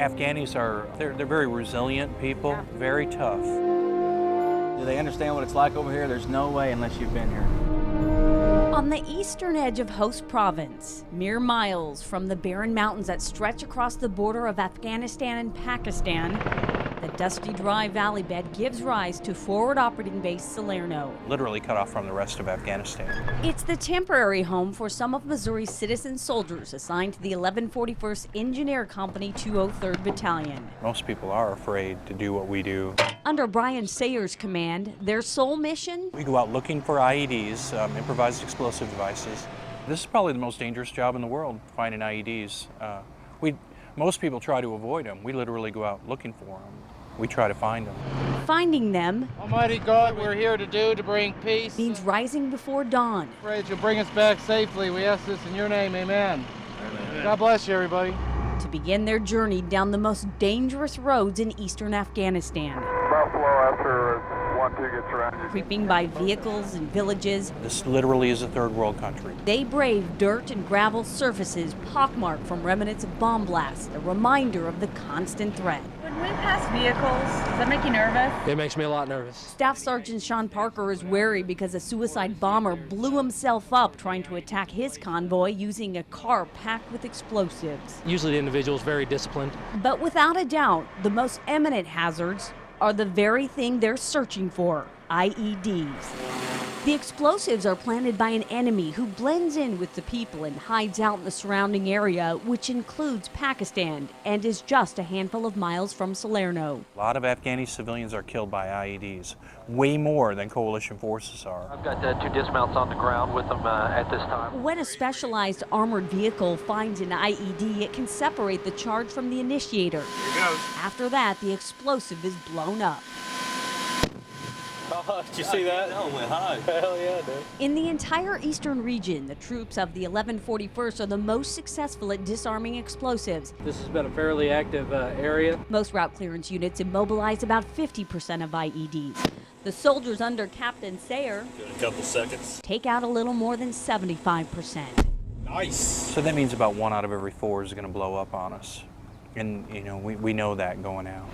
Afghanis they're very resilient people, very tough. Do they understand what it's like over here? There's no way unless you've been here. On the eastern edge of Host Province, mere miles from the barren mountains that stretch across the border of Afghanistan and Pakistan, the dusty, dry valley bed gives rise to forward operating base Salerno. Literally cut off from the rest of Afghanistan. It's the temporary home for some of Missouri's citizen soldiers assigned to the 1141st Engineer Company 203rd Battalion. Most people are afraid to do what we do. Under Brian Sayer's command, their sole mission? We go out looking for IEDs, improvised explosive devices. This is probably the most dangerous job in the world, finding IEDs. Most people try to avoid them. We literally go out looking for them. We try to find them. Finding them, Almighty God, we're here to bring peace. Means rising before dawn. Pray that you'll bring us back safely. We ask this in your name, amen. God bless you, everybody. To begin their journey down the most dangerous roads in eastern Afghanistan. Buffalo, after 1-2 gets around. Creeping by vehicles and villages. This literally is a third world country. They brave dirt and gravel surfaces pockmarked from remnants of bomb blasts, a reminder of the constant threat. When we pass vehicles, does that make you nervous? It makes me a lot nervous. Staff Sergeant Sean Parker is wary because a suicide bomber blew himself up trying to attack his convoy using a car packed with explosives. Usually the individual is very disciplined. But without a doubt, the most imminent hazards are the very thing they're searching for, IEDs. The explosives are planted by an enemy who blends in with the people and hides out in the surrounding area, which includes Pakistan and is just a handful of miles from Salerno. A lot of Afghani civilians are killed by IEDs, way more than coalition forces are. I've got 2 dismounts on the ground with them at this time. When a specialized armored vehicle finds an IED, it can separate the charge from the initiator. Here it goes. After that, the explosive is blown up. Oh, did you see that? No, went high. Hell yeah, dude. In the entire eastern region, the troops of the 1141st are the most successful at disarming explosives. This has been a fairly active area. Most route clearance units immobilize about 50% of IEDs. The soldiers under Captain Sayer in a couple seconds. take out a little more than 75%. Nice. So that means about 1 out of every 4 is going to blow up on us. And, you know, we know that going out.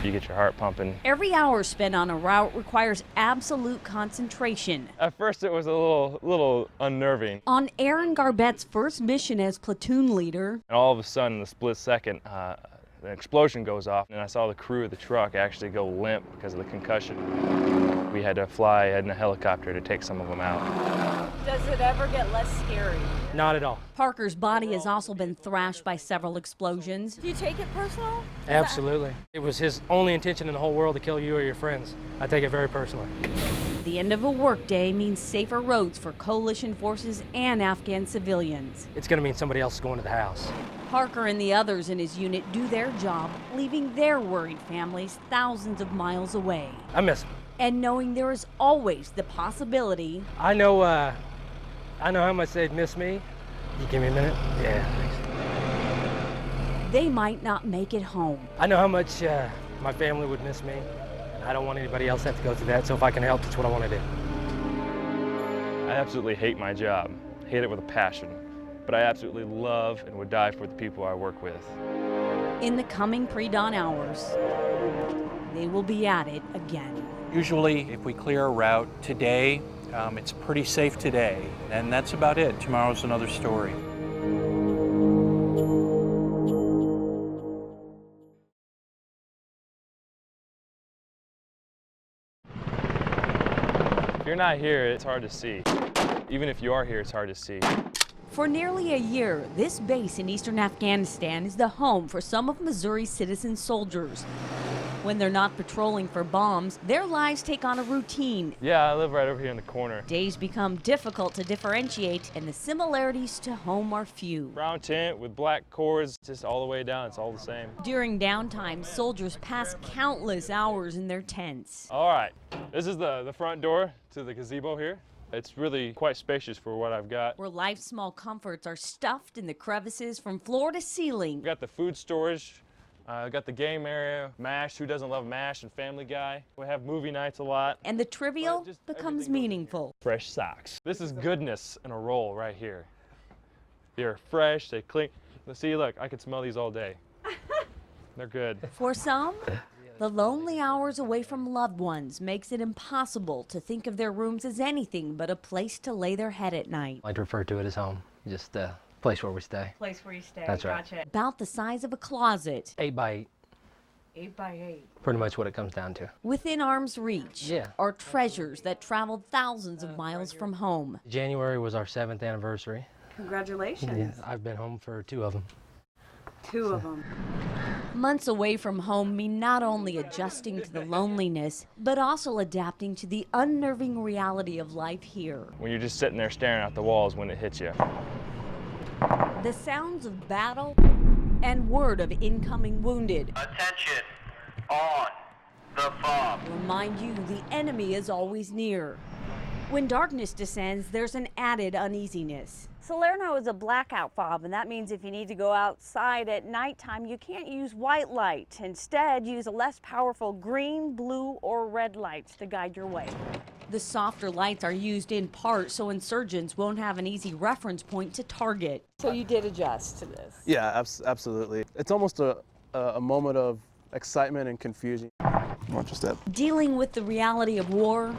You get your heart pumping. Every hour spent on a route requires absolute concentration. At first it was a little unnerving. On Aaron Garbet's first mission as platoon leader, And all of a sudden, in a split second, an explosion goes off, and I saw the crew of the truck actually go limp because of the concussion. We had to fly in a helicopter to take some of them out. Does it ever get less scary? Not at all. Parker's body has also been thrashed by several explosions. Do you take it personal? Absolutely. It was his only intention in the whole world to kill you or your friends. I take it very personally. The end of a workday means safer roads for coalition forces and Afghan civilians. It's going to mean somebody else is going to the house. Parker and the others in his unit do their job, leaving their worried families thousands of miles away. I miss him. And knowing there is always the possibility. I know how much they'd miss me. You give me a minute? Yeah, thanks. They might not make it home. I know how much my family would miss me. I don't want anybody else to have to go through that, so if I can help, that's what I want to do. I absolutely hate my job. Hate it with a passion. But I absolutely love and would die for the people I work with. In the coming pre-dawn hours, they will be at it again. Usually, if we clear a route today, it's pretty safe today, and that's about it. Tomorrow's another story. If you're not here, it's hard to see. Even if you are here, it's hard to see. For nearly a year, this base in eastern Afghanistan is the home for some of Missouri's citizen soldiers. When they're not patrolling for bombs, their lives take on a routine. Yeah, I live right over here in the corner. Days become difficult to differentiate, and the similarities to home are few. Brown tent with black cords, just all the way down, it's all the same. During downtime, soldiers pass countless hours in their tents. All right, this is the front door to the gazebo here. It's really quite spacious for what I've got. Where life's small comforts are stuffed in the crevices from floor to ceiling. We've got the food storage. Got the game area, MASH, who doesn't love MASH, and Family Guy. We have movie nights a lot. And the trivial becomes meaningful. Fresh socks. This is goodness in a roll right here. They're fresh, they clean. See, look, I can smell these all day. They're good. For some, the lonely hours away from loved ones makes it impossible to think of their rooms as anything but a place to lay their head at night. I'd refer to it as home, just a place where we stay. Place where you stay. That's right. Gotcha. About the size of a closet. 8 by 8. 8 by 8. Pretty much what it comes down to. Within arm's reach are treasures that traveled thousands of miles from home. January was our 7th anniversary. Congratulations. Yeah, I've been home for 2 of them. 2 of them. Months away from home mean not only adjusting to the loneliness, but also adapting to the unnerving reality of life here. When you're just sitting there staring at the walls when it hits you. The sounds of battle and word of incoming wounded. Attention, on the fob. Remind you the enemy is always near. When darkness descends, there's an added uneasiness. Salerno is a blackout fob, and that means if you need to go outside at nighttime, you can't use white light. Instead, use a less powerful green, blue, or red lights to guide your way. The softer lights are used in part so insurgents won't have an easy reference point to target. So you did adjust to this? Yeah, absolutely. It's almost a moment of excitement and confusion. Watch your step. Dealing with the reality of war.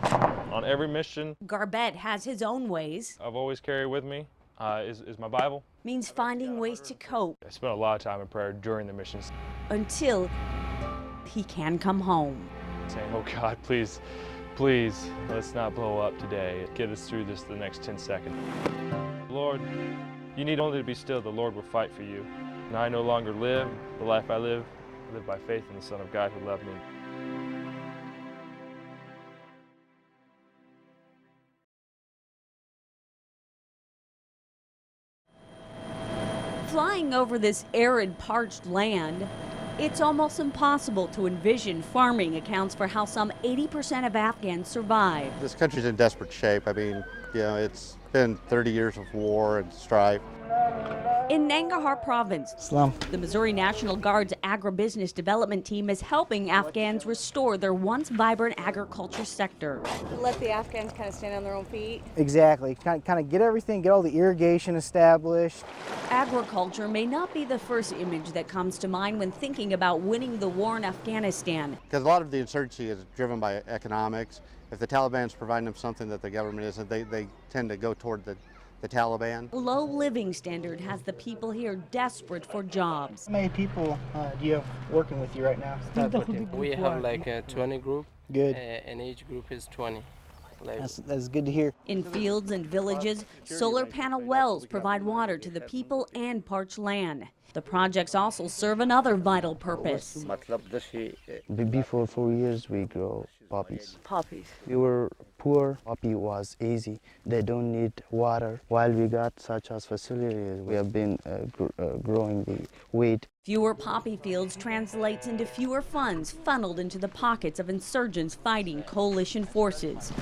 On every mission, Garbett has his own ways. I've always carried with me is my Bible. Means finding ways to cope. I spent a lot of time in prayer during the missions. Until he can come home. Saying, oh God, please, please, let's not blow up today. Get us through this the next 10 seconds. Lord, you need only to be still. The Lord will fight for you. And I no longer live the life I live by faith in the Son of God who loved me. Flying over this arid, parched land, it's almost impossible to envision farming accounts for how some 80% of Afghans survive. This country's in desperate shape. I mean, you know, it's been 30 years of war and strife. In Nangarhar province, the Missouri National Guard's agribusiness development team is helping Afghans restore their once vibrant agriculture sector. Let the Afghans kind of stand on their own feet. Exactly. Kind of get everything, get all the irrigation established. Agriculture may not be the first image that comes to mind when thinking about winning the war in Afghanistan. Because a lot of the insurgency is driven by economics. If the Taliban's providing them something that the government isn't, they tend to go toward the Taliban. Low living standard has the people here desperate for jobs. How many people do you have working with you right now? We have like 20 group. Good. And each group is 20. That's good to hear. In fields and villages, solar panel wells provide water to the people and parched land. The projects also serve another vital purpose. Before 4 years, we grow poppies. Poppies. We were poor. Poppy was easy. They don't need water. While we got such as facilities, we have been growing the wheat. Fewer poppy fields translates into fewer funds funneled into the pockets of insurgents fighting coalition forces.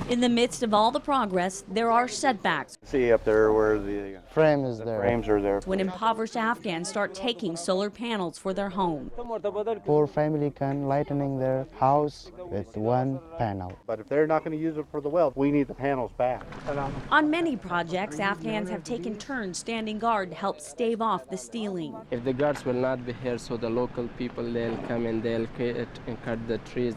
In the midst of all the progress, there are setbacks. See up there where the frame is there. Frames are there. When impoverished Afghans start taking solar panels for their home. Poor family can lighten their house with one panel. But if they're not going to use it for the well, we need the panels back. On many projects, Afghans have taken turns standing guard to help stave off the stealing. If the guards will not be here, so the local people, they'll come and they'll cut the trees.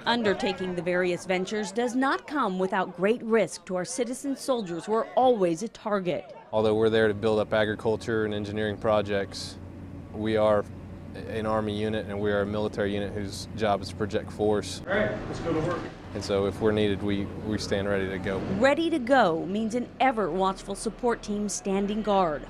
Undertaking the various ventures does not come without great risk to our citizen soldiers who are always a target. Although we're there to build up agriculture and engineering projects, we are an Army unit and we are a military unit whose job is to project force. All right, let's go to work. And so if we're needed, we stand ready to go. Ready to go means an ever-watchful support team standing guard.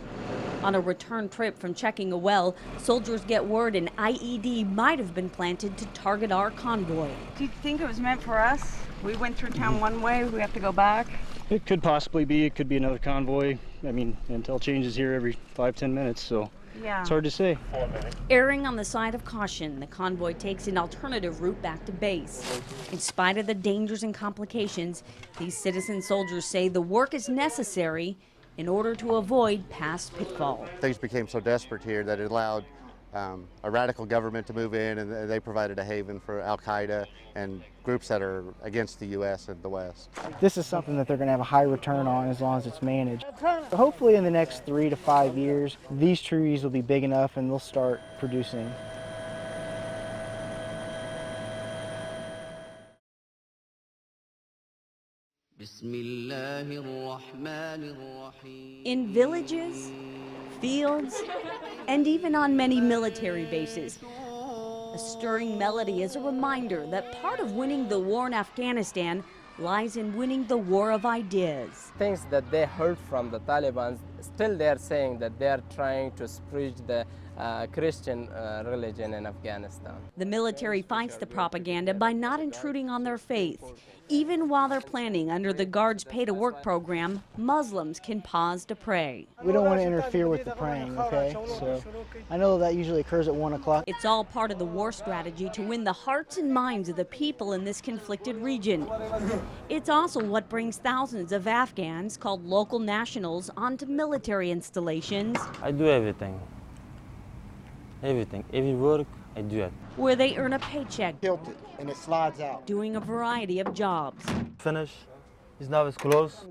On a return trip from checking a well, soldiers get word an IED might have been planted to target our convoy. Do you think it was meant for us? We went through town one way, we have to go back? It could possibly be. It could be another convoy. I mean, intel changes here every 5-10 minutes, so yeah. It's hard to say. Erring on the side of caution, the convoy takes an alternative route back to base. In spite of the dangers and complications, these citizen soldiers say the work is necessary in order to avoid past pitfalls. Things became so desperate here that it allowed a radical government to move in, and they provided a haven for Al-Qaeda and groups that are against the U.S. and the West. This is something that they're going to have a high return on as long as it's managed. So hopefully in the next 3 to 5 years, these trees will be big enough and they'll start producing In villages, fields, and even on many military bases, a stirring melody is a reminder that part of winning the war in Afghanistan lies in winning the war of ideas. Things that they heard from the Taliban, still they're saying that they're trying to spread the Christian religion in Afghanistan. The military fights the propaganda by not intruding on their faith. Even while they're planning under the Guards Pay to Work program, Muslims can pause to pray. We don't want to interfere with the praying, okay? So I know that usually occurs at 1 o'clock. It's all part of the war strategy to win the hearts and minds of the people in this conflicted region. It's also what brings thousands of Afghans, called local nationals, onto military installations. I do everything. Everything. Every work, I do it. Where they earn a paycheck. Tilt it, and it slides out. Doing a variety of jobs. Finish. It's now it's close.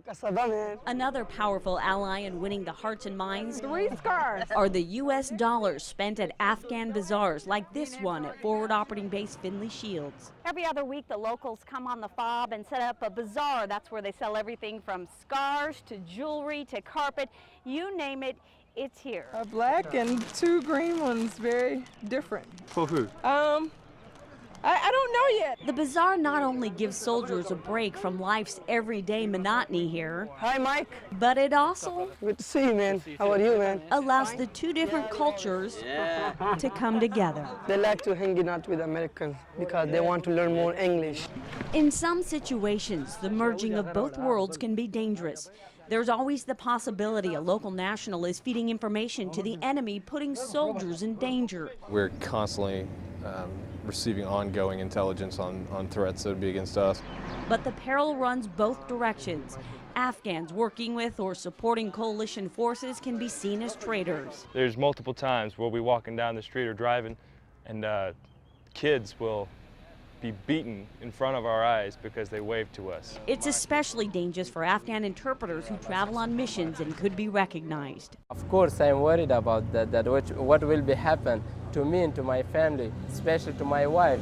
Another powerful ally in winning the hearts and minds 3 scars are the U.S. dollars spent at Afghan bazaars like this one at Forward Operating Base Finley Shields. Every other week, the locals come on the fob and set up a bazaar. That's where they sell everything from scars to jewelry to carpet. You name it, it's here. A black and 2 green ones, very different. For who? I don't know yet. The bazaar not only gives soldiers a break from life's everyday monotony here. Hi, Mike. But it also Good to see you, man. How are you, man? allows the two different cultures to come together. They like to hang out with Americans because they want to learn more English. In some situations, the merging of both worlds can be dangerous. There's always the possibility a local national is feeding information to the enemy, putting soldiers in danger. We're constantly receiving ongoing intelligence on threats that would be against us. But the peril runs both directions. Afghans working with or supporting coalition forces can be seen as traitors. There's multiple times we'll be walking down the street or driving, and kids will be beaten in front of our eyes because they waved to us. It's especially dangerous for Afghan interpreters who travel on missions and could be recognized. Of course, I'm worried about that what will be happen to me and to my family, especially to my wife.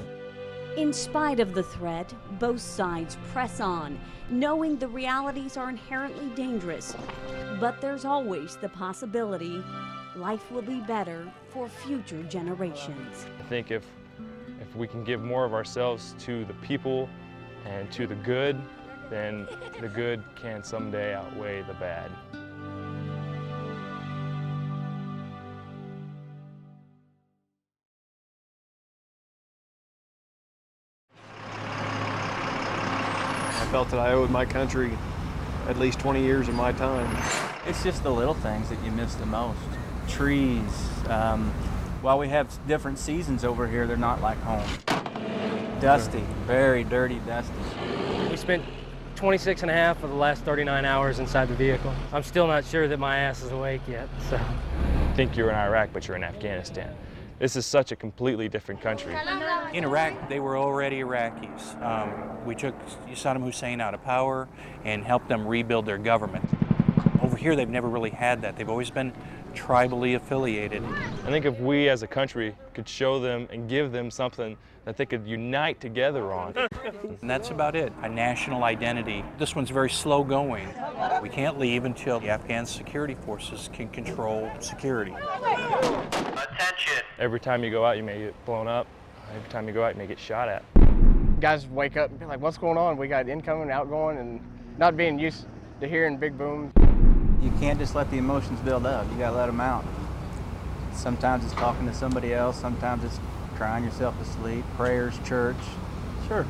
In spite of the threat, both sides press on, knowing the realities are inherently dangerous. But there's always the possibility life will be better for future generations. I think if we can give more of ourselves to the people and to the good, then the good can someday outweigh the bad. I felt that I owed my country at least 20 years of my time. It's just the little things that you miss the most. Trees. While we have different seasons over here, they're not like home. Dusty, very dirty, dusty. We spent 26 and a half of the last 39 hours inside the vehicle. I'm still not sure that my ass is awake yet, so. You think you're in Iraq, but you're in Afghanistan. This is such a completely different country. In Iraq, they were already Iraqis. We took Saddam Hussein out of power and helped them rebuild their government. Over here, they've never really had that. They've always been tribally affiliated. I think if we as a country could show them and give them something that they could unite together on. And that's about it, a national identity. This one's very slow going. We can't leave until the Afghan security forces can control security. Attention. Every time you go out, you may get blown up. Every time you go out, you may get shot at. Guys wake up and be like, what's going on? We got incoming, outgoing, and not being used to hearing big booms. You can't just let the emotions build up. You gotta let them out. Sometimes it's talking to somebody else. Sometimes it's crying yourself to sleep. Prayers, church. Sure.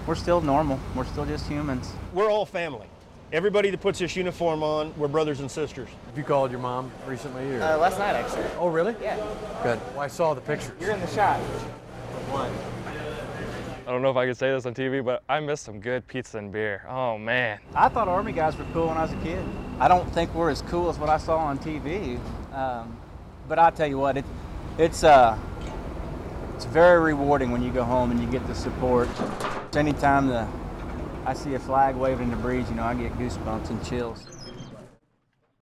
We're still normal. We're still just humans. We're all family. Everybody that puts this uniform on, we're brothers and sisters. Have you called your mom recently? Or? Last night, actually. Oh, really? Yeah. Good. Well, I saw the pictures. You're in the shot. What? I don't know if I can say this on TV, but I miss some good pizza and beer. Oh, man. I thought Army guys were cool when I was a kid. I don't think we're as cool as what I saw on TV. But I'll tell you what, it's very rewarding when you go home and you get the support. Anytime I see a flag waving in the breeze, you know, I get goosebumps and chills.